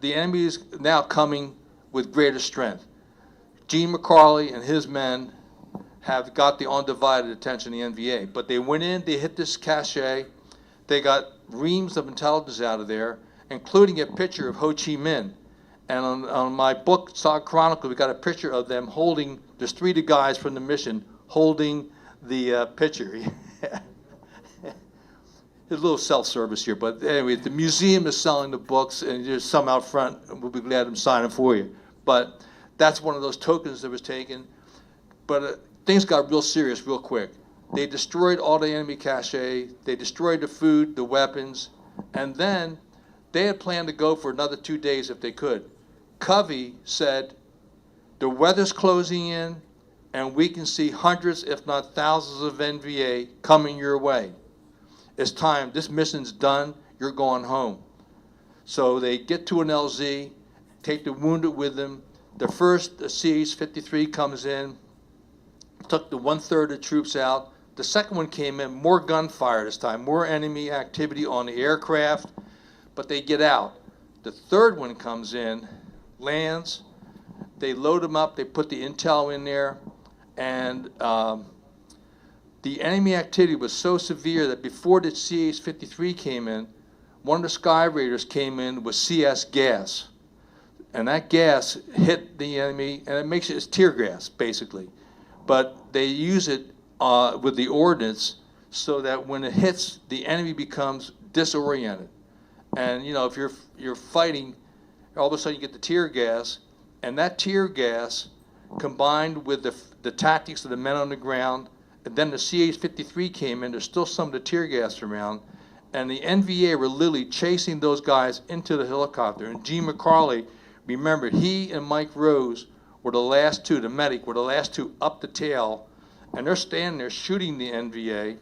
the enemy is now coming with greater strength. Gene McCarley and his men have got the undivided attention of the NVA. But they went in, they hit this cache, they got reams of intelligence out of there, including a picture of Ho Chi Minh. And on my book, SOG Chronicle, we got a picture of them holding, there's 3 of the guys from the mission holding the picture. There's a little self-service here, but anyway, the museum is selling the books, and there's some out front, and we'll be glad to sign them for you. But that's one of those tokens that was taken. But things got real serious real quick. They destroyed all the enemy cache, they destroyed the food, the weapons, and then they had planned to go for another 2 days if they could. Covey said, the weather's closing in, and we can see hundreds, if not thousands of NVA coming your way. It's time, this mission's done, you're going home. So they get to an LZ, take the wounded with them. The first CH-53 comes in, took the 1/3 of the troops out. The second one came in, more gunfire this time, more enemy activity on the aircraft, but they get out. The third one comes in, lands, they load them up, they put the intel in there, and the enemy activity was so severe that before the CH-53 came in, one of the Sky Raiders came in with CS gas. And that gas hit the enemy, and it makes it's tear gas, basically. But they use it with the ordnance so that when it hits, the enemy becomes disoriented. And, you know, if you're fighting, all of a sudden you get the tear gas, and that tear gas combined with the tactics of the men on the ground, and then the CH-53 came in, there's still some of the tear gas around, and the NVA were literally chasing those guys into the helicopter. And Gene McCarley, remember, he and Mike Rose were the last 2, the medic, were the last 2 up the tail, and they're standing there shooting the NVA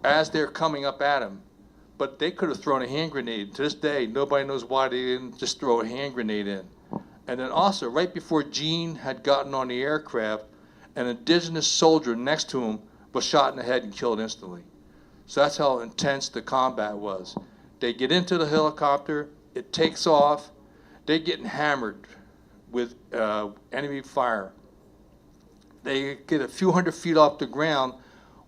as they're coming up at him. But they could have thrown a hand grenade. To this day, nobody knows why they didn't just throw a hand grenade in. And then also, right before Gene had gotten on the aircraft, an indigenous soldier next to him was shot in the head and killed instantly. So that's how intense the combat was. They get into the helicopter, it takes off, they're getting hammered with enemy fire. They get a few hundred feet off the ground.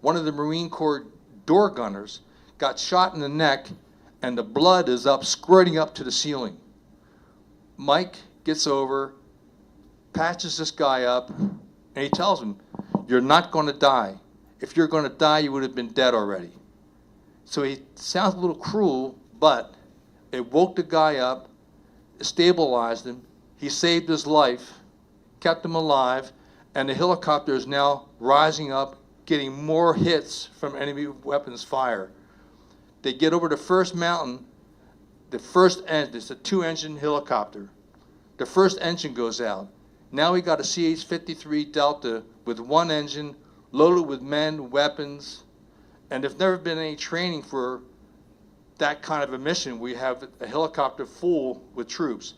One of the Marine Corps door gunners got shot in the neck, and the blood is up, squirting up to the ceiling. Mike gets over, patches this guy up, and he tells him, you're not going to die. If you're going to die, you would have been dead already. So he sounds a little cruel, but it woke the guy up, stabilized him, he saved his life, kept him alive, and the helicopter is now rising up, getting more hits from enemy weapons fire. They get over the first mountain, the first engine, it's a 2-engine helicopter. The first engine goes out. Now we got a CH-53 Delta with 1 engine, loaded with men, weapons, and there's never been any training for that kind of a mission. We have a helicopter full with troops.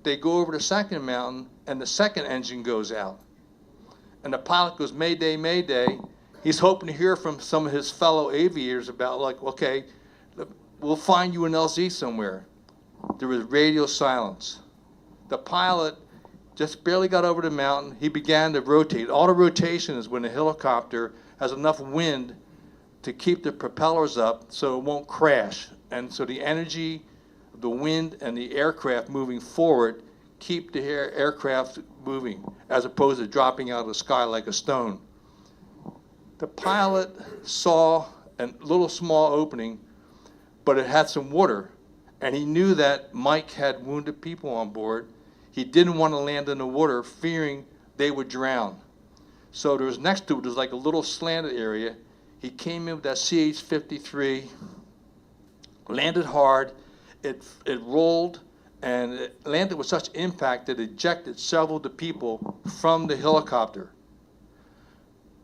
They go over the second mountain, and the second engine goes out. And the pilot goes, Mayday, Mayday. He's hoping to hear from some of his fellow aviators about, like, okay, we'll find you an LZ somewhere. There was radio silence. The pilot just barely got over the mountain. He began to rotate. All the rotation is when the helicopter has enough wind to keep the propellers up so it won't crash. And so the energy, the wind, and the aircraft moving forward keep the aircraft moving as opposed to dropping out of the sky like a stone. The pilot saw a little small opening, but it had some water, and he knew that Mike had wounded people on board. He didn't want to land in the water, fearing they would drown. So there was next to it, there's like a little slanted area. He came in with that CH-53, landed hard, it rolled, and it landed with such impact that it ejected several of the people from the helicopter.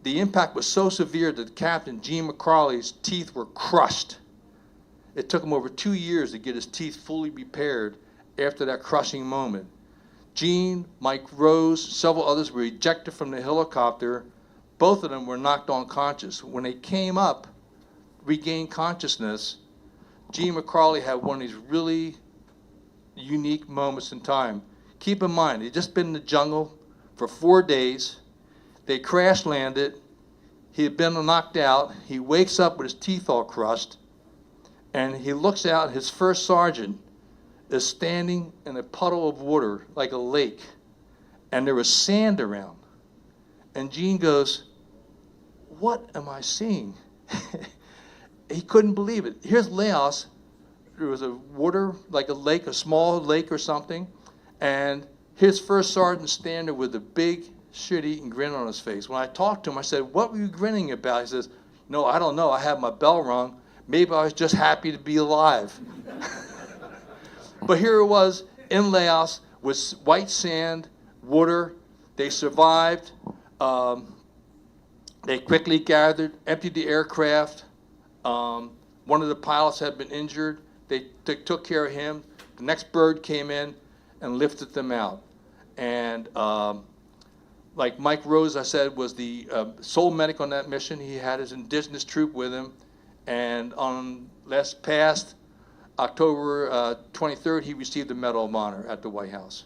The impact was so severe that Captain Gene McCarley's teeth were crushed. It took him over 2 years to get his teeth fully repaired after that crushing moment. Gene, Mike Rose, several others were ejected from the helicopter. Both of them were knocked unconscious. When they came up, regained consciousness, Gene McCarley had one of these really unique moments in time. Keep in mind, they'd just been in the jungle for 4 days. They crash landed. He had been knocked out. He wakes up with his teeth all crushed, and he looks out. His first sergeant is standing in a puddle of water like a lake, and there was sand around. And Gene goes, "What am I seeing?" He couldn't believe it. Here's Laos. There was a water, like a lake, a small lake or something, and his first sergeant standing there with a big shit-eating grin on his face. When I talked to him, I said, "What were you grinning about?" He says, "No, I don't know. I had my bell rung. Maybe I was just happy to be alive." But here it was in Laos with white sand, water. They survived. They quickly gathered, emptied the aircraft. One of the pilots had been injured. They took care of him. The next bird came in and lifted them out. And like Mike Rose, I said, was the sole medic on that mission. He had his indigenous troop with him. And on last past October 23rd, he received the Medal of Honor at the White House.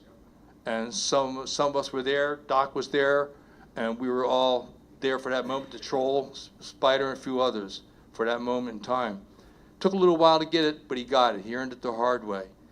And some of us were there. Doc was there, and we were all there for that moment. The Troll, Spider, and a few others for that moment in time. Took a little while to get it, but he got it. He earned it the hard way.